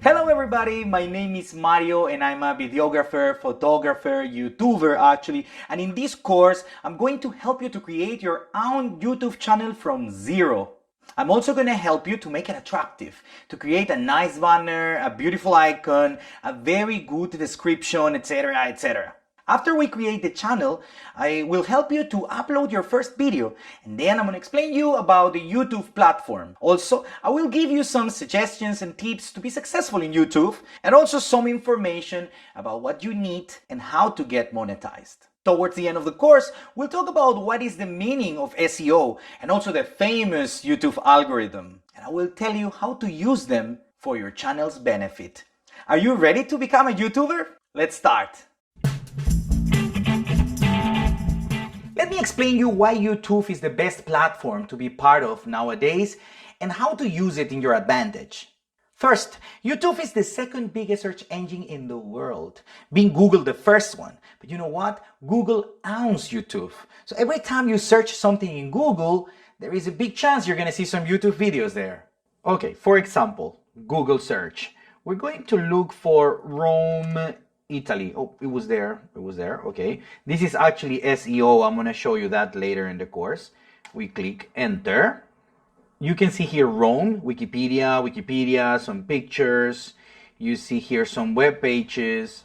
Hello everybody, my name is Mario and I'm a videographer, photographer, YouTuber actually, and in this course I'm going to help you to create your own YouTube channel from zero. I'm also going to help you to make it attractive, to create a nice banner, a beautiful icon, a very good description, etc, etc. After we create the channel, I will help you to upload your first video, and then I'm going to explain you about the YouTube platform. Also, I will give you some suggestions and tips to be successful in YouTube, and also some information about what you need and how to get monetized. Towards the end of the course, we'll talk about what is the meaning of SEO and also the famous YouTube algorithm, and I will tell you how to use them for your channel's benefit. Are you ready to become a YouTuber? Let's start! Let me explain you why YouTube is the best platform to be part of nowadays and how to use it in your advantage. First, YouTube is the second biggest search engine in the world, being Google the first one. But you know what? Google owns YouTube. So every time you search something in Google, there is a big chance you're going to see some YouTube videos there. Okay, for example, Google search. We're going to look for Rome, Italy. Oh, it was there. Okay. This is actually SEO. I'm going to show you that later in the course. We click enter. You can see here Rome, Wikipedia, some pictures. You see here some web pages,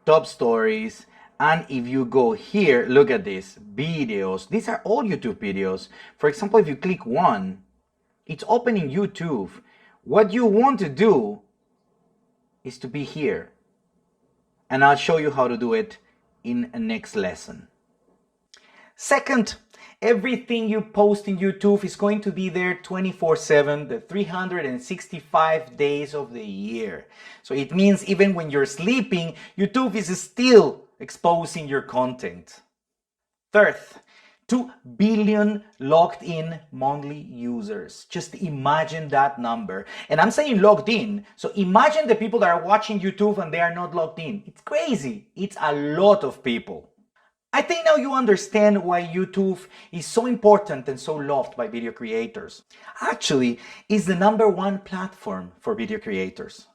top stories. And if you go here, look at this, videos. These are all YouTube videos. For example, if you click one, it's opening YouTube. What you want to do is to be here. And I'll show you how to do it in a next lesson. Second, everything you post in YouTube is going to be there 24/7, the 365 days of the year. So it means even when you're sleeping, YouTube is still exposing your content. Third, 2 billion logged in monthly users. Just imagine that number. And I'm saying logged in. So imagine the people that are watching YouTube and they are not logged in. It's crazy. It's a lot of people. I think now you understand why YouTube is so important and so loved by video creators. Actually, it's the #1 platform for video creators.